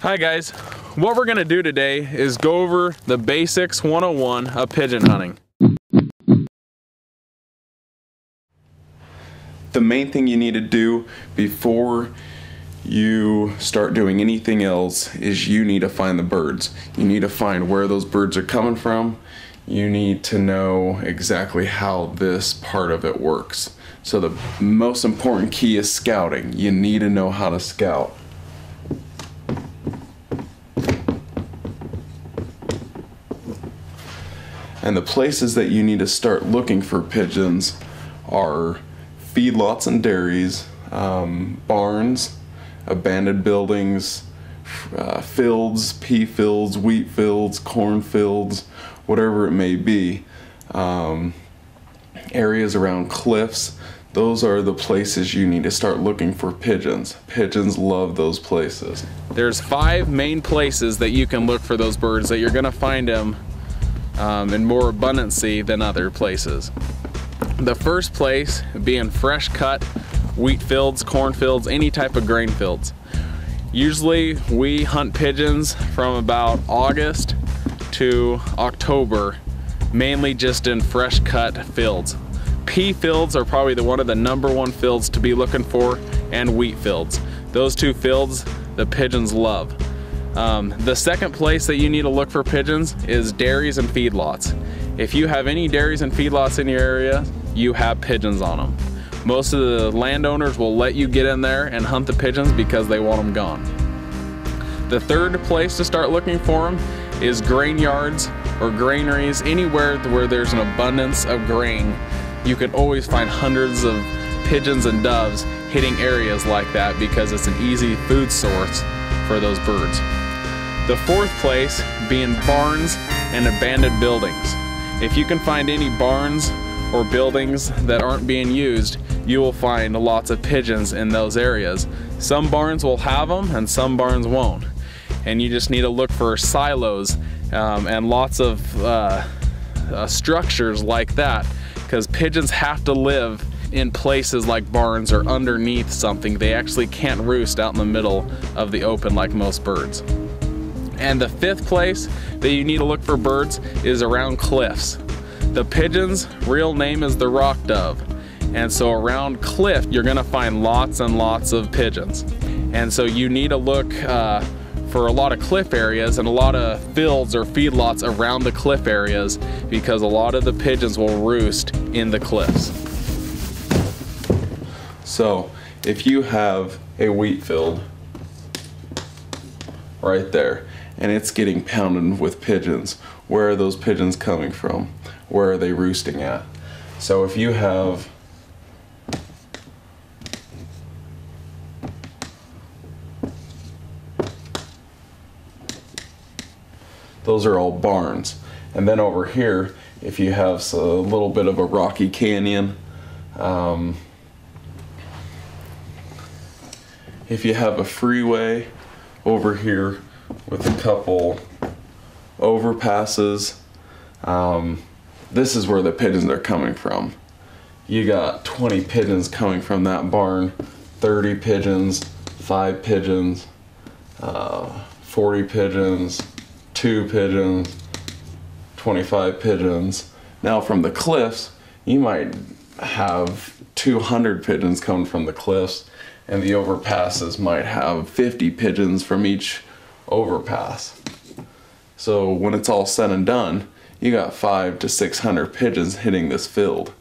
Hi guys, what we're gonna do today is go over the basics 101 of pigeon hunting. The main thing you need to do before you start doing anything else is you need to find the birds. You need to find where those birds are coming from. You need to know exactly how this part of it works. So the most important key is scouting. You need to know how to scout. And the places that you need to start looking for pigeons are feedlots and dairies, barns, abandoned buildings, fields, pea fields, wheat fields, corn fields, whatever it may be. Areas around cliffs, those are the places you need to start looking for pigeons. Pigeons love those places. There's 5 main places that you can look for those birds that you're gonna find them in more abundancy than other places. The first place being fresh cut wheat fields, corn fields, any type of grain fields. Usually we hunt pigeons from about August to October, mainly just in fresh cut fields. Pea fields are probably one of the #1 fields to be looking for, and wheat fields. Those 2 fields the pigeons love. The second place that you need to look for pigeons is dairies and feedlots. If you have any dairies and feedlots in your area, you have pigeons on them. Most of the landowners will let you get in there and hunt the pigeons because they want them gone. The third place to start looking for them is grain yards or granaries. Anywhere where there's an abundance of grain, you can always find hundreds of pigeons and doves hitting areas like that because it's an easy food source for those birds. The fourth place being barns and abandoned buildings. If you can find any barns or buildings that aren't being used, you will find lots of pigeons in those areas. Some barns will have them and some barns won't. And you just need to look for silos and lots of structures like that, because pigeons have to live in places like barns or underneath something. They actually can't roost out in the middle of the open like most birds. And the fifth place that you need to look for birds is around cliffs. The pigeon's real name is the rock dove. And so around cliff, you're gonna find lots and lots of pigeons. And so you need to look for a lot of cliff areas and a lot of fields or feedlots around the cliff areas, because a lot of the pigeons will roost in the cliffs. So if you have a wheat field right there and it's getting pounded with pigeons, where are those pigeons coming from? Where are they roosting at? So if you have those are all barns. And then over here, if you have a little bit of a rocky canyon, if you have a freeway over here with a couple overpasses, this is where the pigeons are coming from. You got 20 pigeons coming from that barn, 30 pigeons, 5 pigeons, 40 pigeons, 2 pigeons, 25 pigeons. Now from the cliffs, you might have 200 pigeons coming from the cliffs, and the overpasses might have 50 pigeons from each overpass. So when it's all said and done, you got 500 to 600 pigeons hitting this field.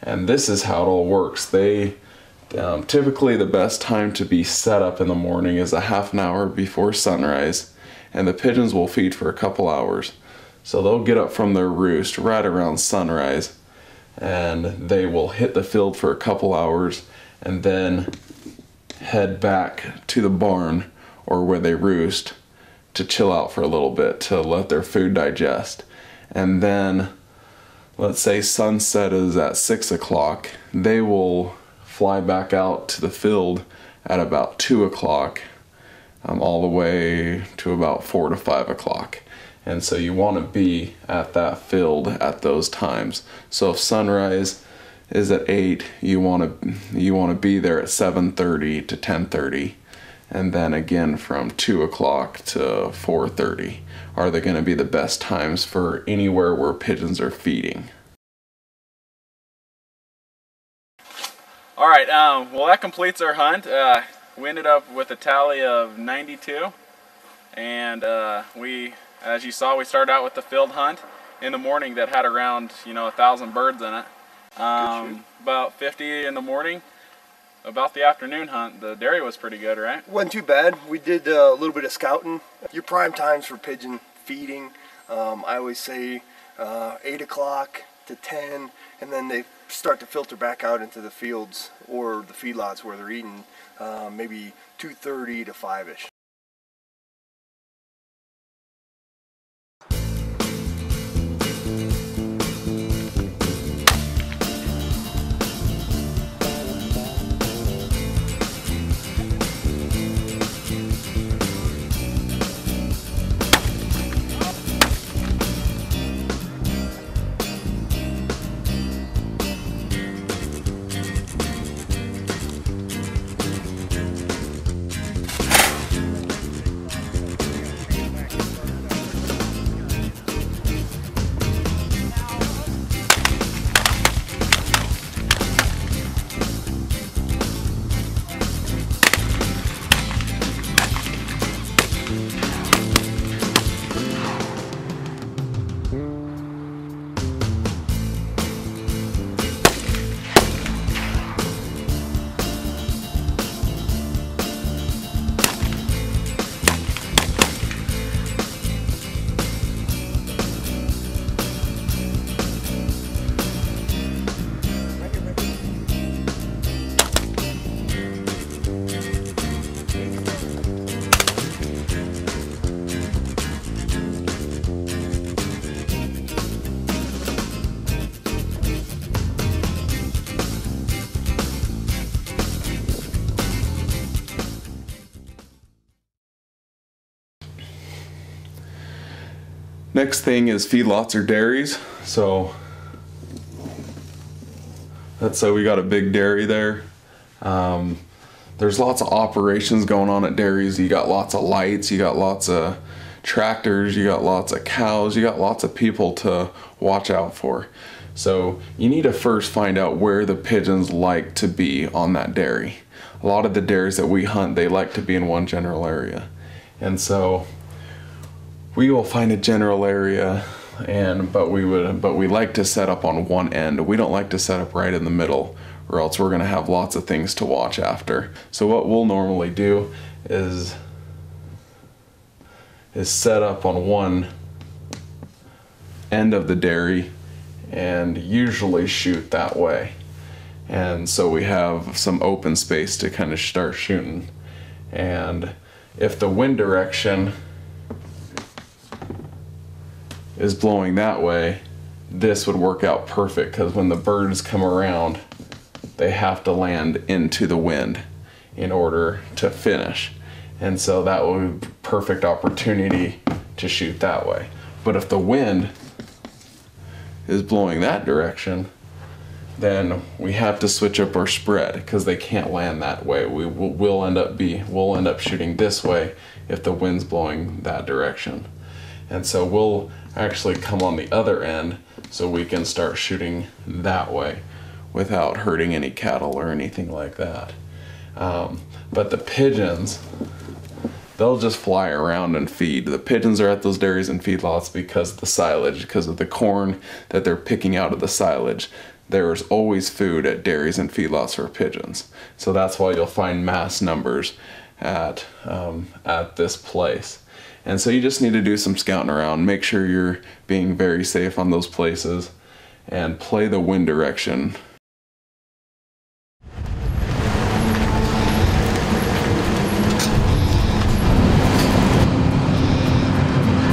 And this is how it all works. Typically the best time to be set up in the morning is a half an hour before sunrise, and the pigeons will feed for a couple hours. So they'll get up from their roost right around sunrise, and they will hit the field for a couple hours and then head back to the barn or where they roost to chill out for a little bit to let their food digest. And then let's say sunset is at 6 o'clock, they will fly back out to the field at about 2 o'clock, all the way to about 4 to 5 o'clock. And so you want to be at that field at those times. So if sunrise is at 8, you want to be there at 7:30 to 10:30, and then again from 2 o'clock to 4:30 are they going to be the best times for anywhere where pigeons are feeding. All right, well, that completes our hunt. We ended up with a tally of 92, and as you saw, we started out with the field hunt in the morning that had around 1,000 birds in it. About 50 in the morning. About the afternoon hunt, the dairy was pretty good, right? Wasn't too bad. We did a little bit of scouting. Your prime times for pigeon feeding, I always say 8 o'clock to 10, and then they start to filter back out into the fields or the feedlots where they're eating, maybe 2:30 to 5-ish. Next thing is feedlots or dairies. So let's say we got a big dairy there. There's lots of operations going on at dairies. You got lots of lights, you got lots of tractors, you got lots of cows, you got lots of people to watch out for. So you need to first find out where the pigeons like to be on that dairy. A lot of the dairies that we hunt, they like to be in one general area. And so we will find a general area, but we like to set up on one end. We don't like to set up right in the middle, or else we're gonna have lots of things to watch after. So what we'll normally do is set up on one end of the dairy and usually shoot that way. And so we have some open space to kind of start shooting. And if the wind direction is blowing that way, this would work out perfect, because when the birds come around, they have to land into the wind in order to finish. And so that would be a perfect opportunity to shoot that way. But if the wind is blowing that direction, then we have to switch up our spread, because they can't land that way. We'll end up shooting this way if the wind's blowing that direction. And so we'll actually come on the other end so we can start shooting that way without hurting any cattle or anything like that. But the pigeons, they'll just fly around and feed. The pigeons are at those dairies and feedlots because of the silage, because of the corn that they're picking out of the silage. There's always food at dairies and feedlots for pigeons. So that's why you'll find mass numbers at this place. And so you just need to do some scouting around, make sure you're being very safe on those places, and play the wind direction.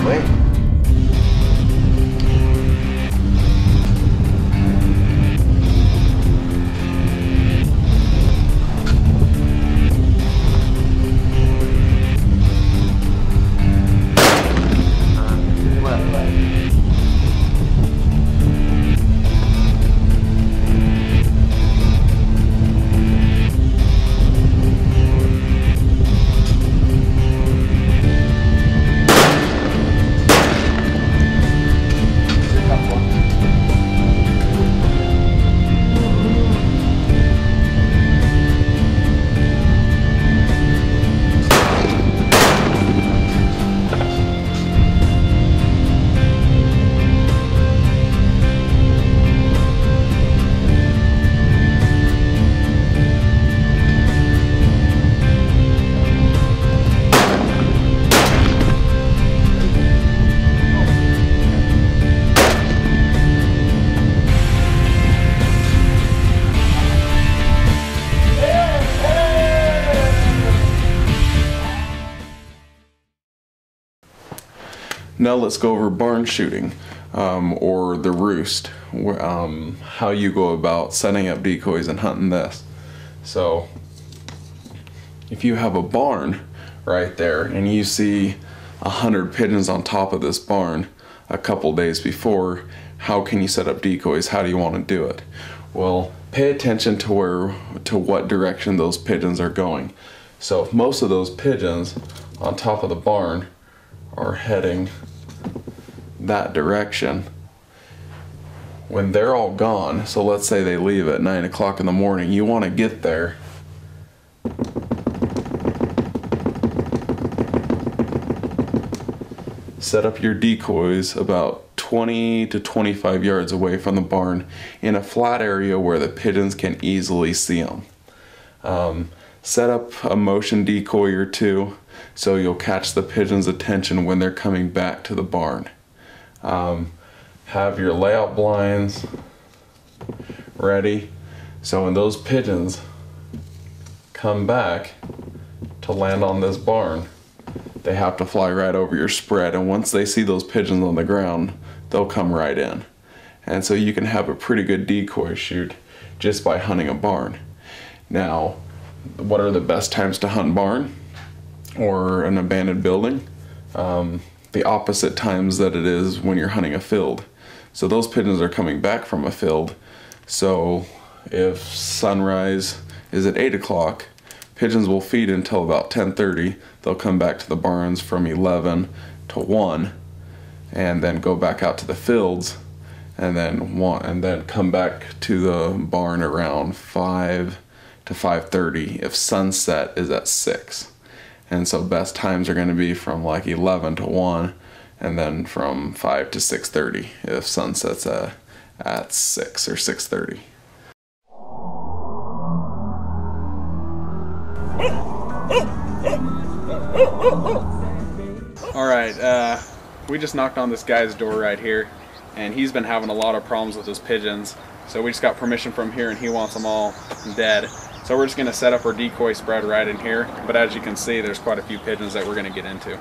Wait. Now let's go over barn shooting, or the roost, how you go about setting up decoys and hunting this. So if you have a barn right there and you see 100 pigeons on top of this barn a couple days before, how can you set up decoys? How do you want to do it? Well, pay attention to what direction those pigeons are going. So if most of those pigeons on top of the barn are heading that direction, when they're all gone, so let's say they leave at 9 o'clock in the morning, you want to get there set up your decoys about 20 to 25 yards away from the barn in a flat area where the pigeons can easily see them. Set up a motion decoy or two so you'll catch the pigeons' attention when they're coming back to the barn. Have your layout blinds ready so when those pigeons come back to land on this barn, they have to fly right over your spread, and once they see those pigeons on the ground, they'll come right in. And so you can have a pretty good decoy shoot just by hunting a barn. Now, what are the best times to hunt barn or an abandoned building? The opposite times that it is when you're hunting a field. So those pigeons are coming back from a field. So if sunrise is at 8 o'clock, pigeons will feed until about 10:30. They'll come back to the barns from 11 to 1 and then go back out to the fields and then come back to the barn around 5 to 5:30 if sunset is at 6. And so best times are going to be from like 11 to 1 and then from 5 to 6:30 if sunset's at 6 or 6:30. Alright, we just knocked on this guy's door right here, and he's been having a lot of problems with his pigeons, so we just got permission from here and he wants them all dead. So we're just going to set up our decoy spread right in here, but as you can see there's quite a few pigeons that we're going to get into.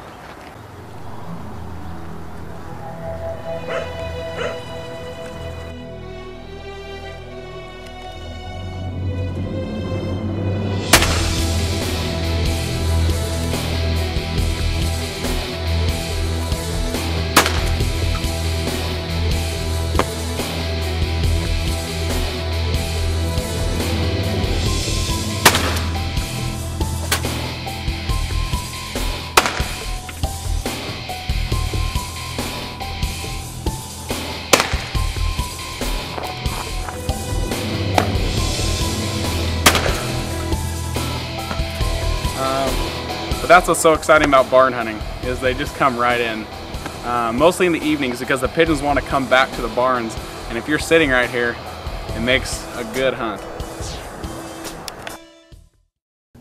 But that's what's so exciting about barn hunting, is they just come right in. Mostly in the evenings because the pigeons want to come back to the barns, and if you're sitting right here, it makes a good hunt.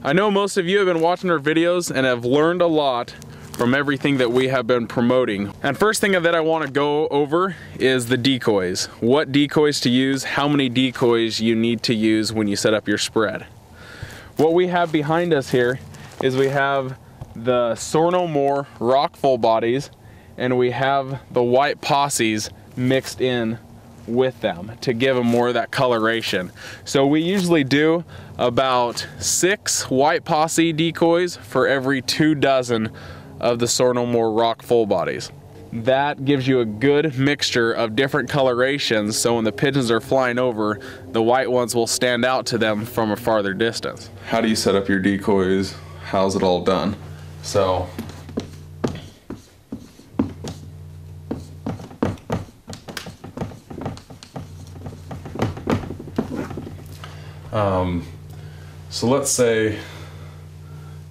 I know most of you have been watching our videos and have learned a lot from everything that we have been promoting. And first thing that I want to go over is the decoys. What decoys to use, how many decoys you need to use when you set up your spread. What we have behind us here is we have the Soar No More rock full bodies, and we have the white posses mixed in with them to give them more of that coloration. So we usually do about 6 white posse decoys for every 2 dozen of the Soar No More rock full bodies. That gives you a good mixture of different colorations, so when the pigeons are flying over, the white ones will stand out to them from a farther distance. How do you set up your decoys? How's it all done? So let's say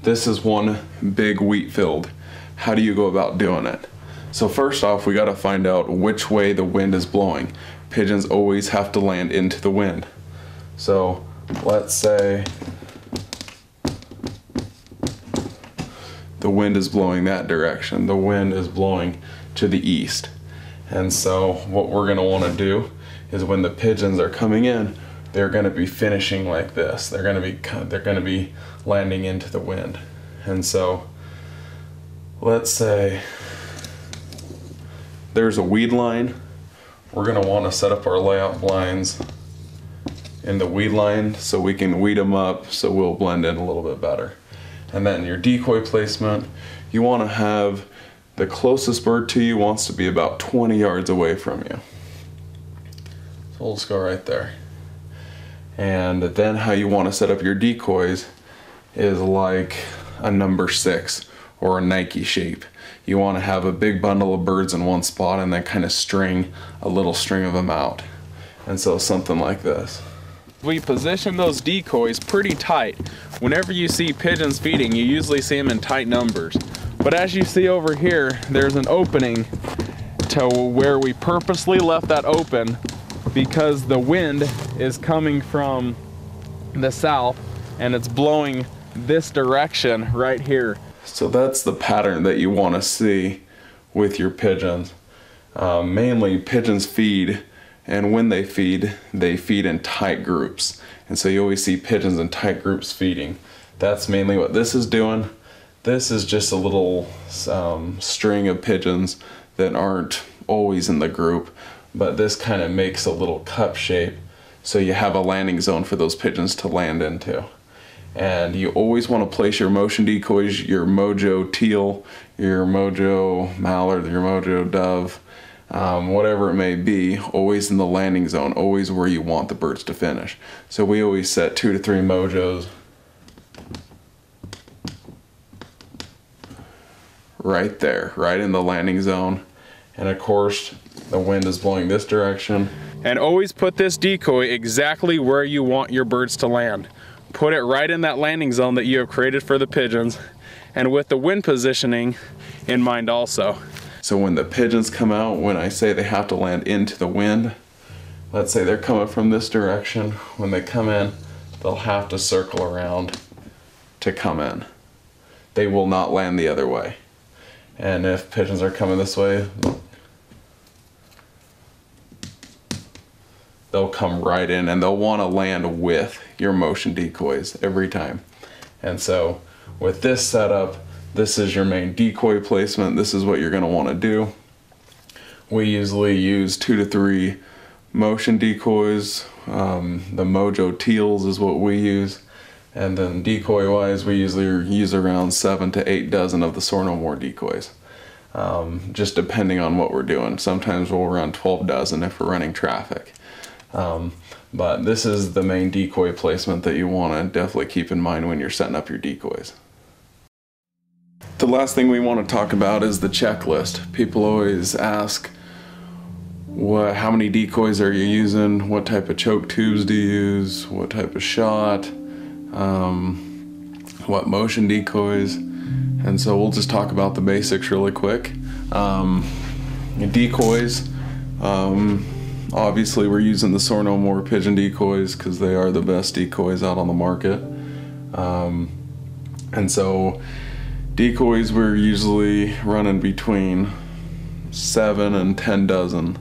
this is one big wheat field. How do you go about doing it? So first off, we got to find out which way the wind is blowing. Pigeons always have to land into the wind. So let's say the wind is blowing that direction. The wind is blowing to the east. And so what we're going to want to do is when the pigeons are coming in, they're going to be finishing like this. They're going to be landing into the wind. And so let's say there's a weed line, we're going to want to set up our layout blinds in the weed line so we can weed them up so we'll blend in a little bit better. And then your decoy placement, you want to have the closest bird to you wants to be about 20 yards away from you. So we'll just go right there. And then how you want to set up your decoys is like a number 6 or a Nike shape. You want to have a big bundle of birds in one spot and then kind of string a little string of them out. And so something like this. We position those decoys pretty tight. Whenever you see pigeons feeding, you usually see them in tight numbers. But as you see over here, there's an opening to where we purposely left that open because the wind is coming from the south and it's blowing this direction right here. So that's the pattern that you want to see with your pigeons. Mainly pigeons feed, and when they feed in tight groups. And so you always see pigeons in tight groups feeding. That's mainly what this is doing. This is just a little string of pigeons that aren't always in the group, but this kind of makes a little cup shape so you have a landing zone for those pigeons to land into. And you always want to place your motion decoys, your mojo teal, your mojo mallard, your mojo dove, whatever it may be, always in the landing zone, always where you want the birds to finish. So we always set 2 to 3 mojos right there, right in the landing zone. And of course, the wind is blowing this direction. And always put this decoy exactly where you want your birds to land. Put it right in that landing zone that you have created for the pigeons, and with the wind positioning in mind also. So when the pigeons come out, when I say they have to land into the wind, let's say they're coming from this direction, when they come in, they'll have to circle around to come in. They will not land the other way. And if pigeons are coming this way, they'll come right in and they'll want to land with your motion decoys every time. And so with this setup, this is your main decoy placement. This is what you're going to want to do. We usually use 2 to 3 motion decoys. The mojo teals is what we use. And then decoy wise, we usually use around 7 to 8 dozen of the Soar No More decoys. Just depending on what we're doing. Sometimes we'll run 12 dozen if we're running traffic. But this is the main decoy placement that you want to definitely keep in mind when you're setting up your decoys. The last thing we want to talk about is the checklist. People always ask, how many decoys are you using? What type of choke tubes do you use? What type of shot? What motion decoys? And so we'll just talk about the basics really quick. Decoys, obviously we're using the Soar No More pigeon decoys because they are the best decoys out on the market. And so decoys, we're usually running between 7 and 10 dozen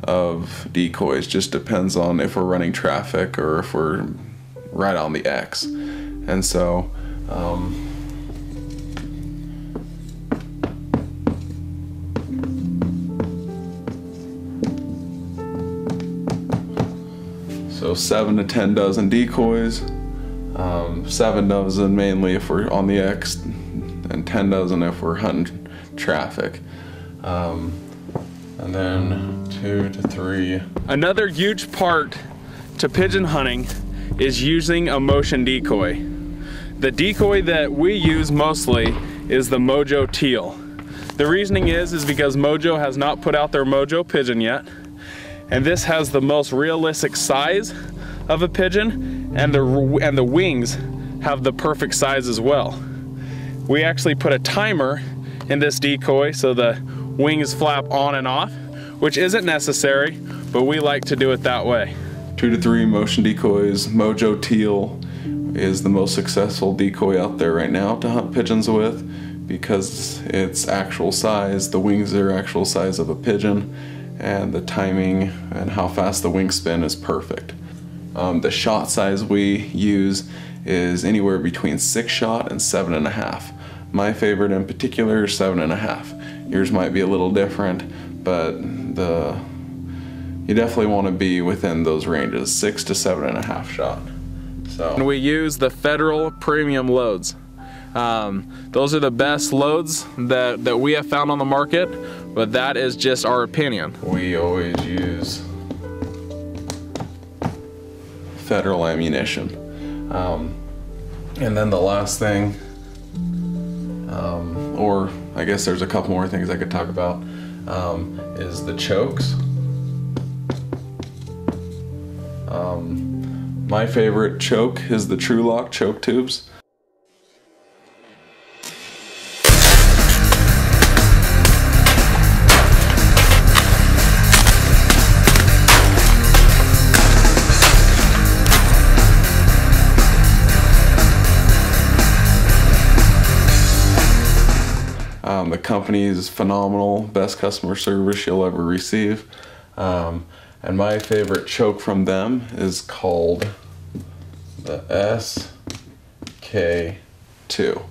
of decoys. Just depends on if we're running traffic or if we're right on the X. And so so 7 to 10 dozen decoys, 7 dozen mainly if we're on the X, and 10 dozen if we're hunting traffic. And then 2 to 3. Another huge part to pigeon hunting is using a motion decoy. The decoy that we use mostly is the Mojo Teal. The reasoning is because Mojo has not put out their Mojo pigeon yet, and this has the most realistic size of a pigeon, and the wings have the perfect size as well. We actually put a timer in this decoy so the wings flap on and off, which isn't necessary, but we like to do it that way. 2 to 3 motion decoys. Mojo Teal is the most successful decoy out there right now to hunt pigeons with because it's actual size, the wings are actual size of a pigeon, and the timing and how fast the wings spin is perfect. The shot size we use is anywhere between 6 shot and 7.5. My favorite in particular is 7.5. Yours might be a little different, but you definitely want to be within those ranges, 6 to 7.5 shot. So. And we use the Federal premium loads. Those are the best loads that we have found on the market, but that is just our opinion. We always use Federal ammunition. And then the last thing, or I guess there's a couple more things I could talk about, is the chokes. My favorite choke is the Trulock Choke tubes. The company is phenomenal, best customer service you'll ever receive. And my favorite choke from them is called the SK2.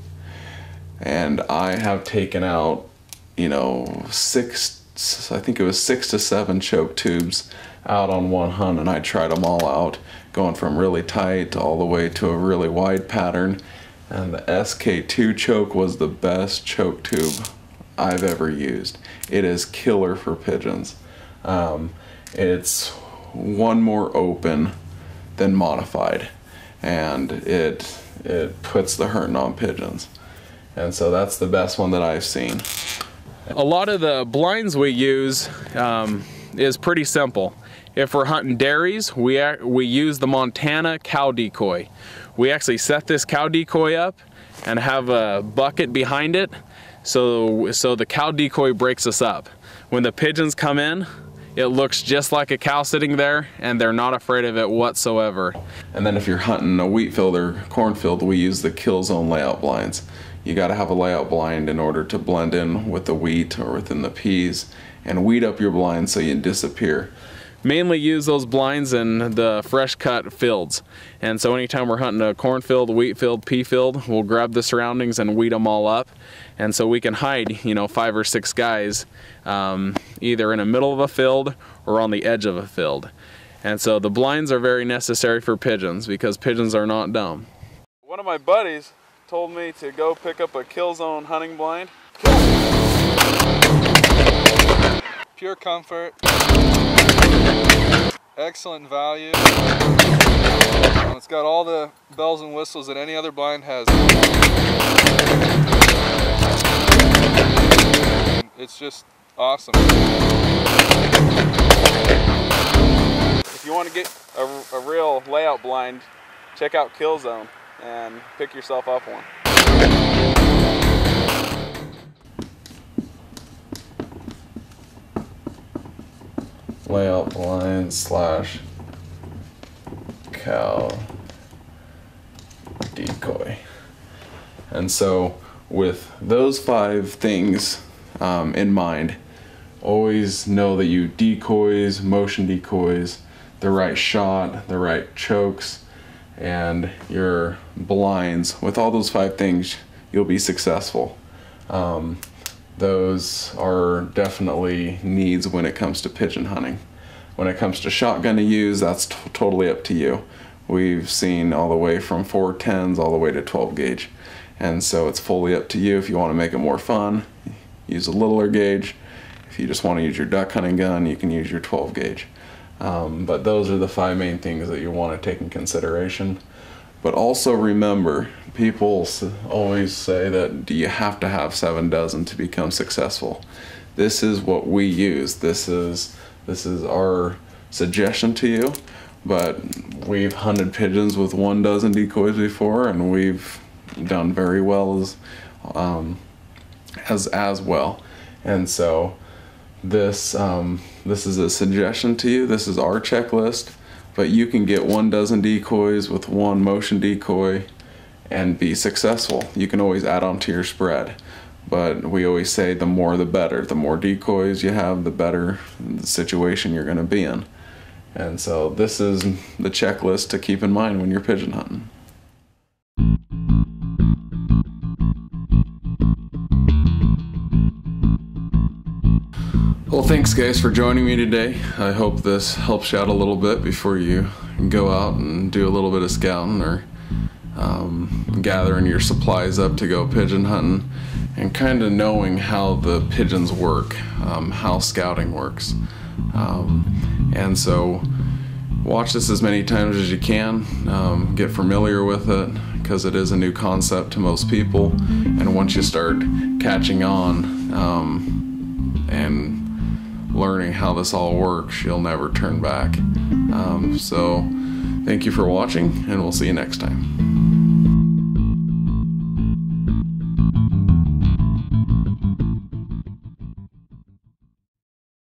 And I have taken out, you know, I think it was 6 to 7 choke tubes out on one hunt, and I tried them all out, going from really tight all the way to a really wide pattern. And the SK2 choke was the best choke tube I've ever used. It is killer for pigeons. It's one more open than modified, and it puts the hurting on pigeons. And so that's the best one that I've seen. A lot of the blinds we use is pretty simple. If we're hunting dairies, we use the Montana cow decoy. We actually set this cow decoy up and have a bucket behind it, so the cow decoy breaks us up. When the pigeons come in, it looks just like a cow sitting there, and they're not afraid of it whatsoever. And then if you're hunting a wheat field or cornfield, we use the kill zone layout blinds. You got to have a layout blind in order to blend in with the wheat or within the peas and weed up your blind so you disappear. Mainly use those blinds in the fresh cut fields. And so anytime we're hunting a cornfield, wheat field, pea field, we'll grab the surroundings and weed them all up. And so we can hide, you know, 5 or 6 guys either in the middle of a field or on the edge of a field. And so the blinds are very necessary for pigeons because pigeons are not dumb. One of my buddies told me to go pick up a kill zone hunting blind. Pure comfort, excellent value. It's got all the bells and whistles that any other blind has. It's just awesome. If you want to get a real layout blind, check out Kill Zone and pick yourself up one. Layout blind slash cow decoy. And so with those 5 things in mind, always know that you decoys, motion decoys, the right shot, the right chokes, and your blinds. With all those 5 things, you'll be successful. Those are definitely needs when it comes to pigeon hunting. When it comes to shotgun to use, that's totally up to you. We've seen all the way from 410s all the way to 12 gauge. And so it's fully up to you. If you want to make it more fun, use a littler gauge. If you just want to use your duck hunting gun, you can use your 12 gauge. But those are the 5 main things that you want to take in consideration. But also remember, people always say that do you have to have 7 dozen to become successful? This is what we use. This is our suggestion to you. But we've hunted pigeons with 1 dozen decoys before, and we've done very well as well. And so this is a suggestion to you. This is our checklist. But you can get 1 dozen decoys with 1 motion decoy and be successful. You can always add on to your spread. But we always say the more the better. The more decoys you have, the better the situation you're going to be in. And so this is the checklist to keep in mind when you're pigeon hunting. Well, thanks guys for joining me today. I hope this helps you out a little bit before you go out and do a little bit of scouting or gathering your supplies up to go pigeon hunting, and kind of knowing how the pigeons work, how scouting works. And so watch this as many times as you can, get familiar with it, because it is a new concept to most people, and once you start catching on and learning how this all works, you'll never turn back. So thank you for watching, and we'll see you next time.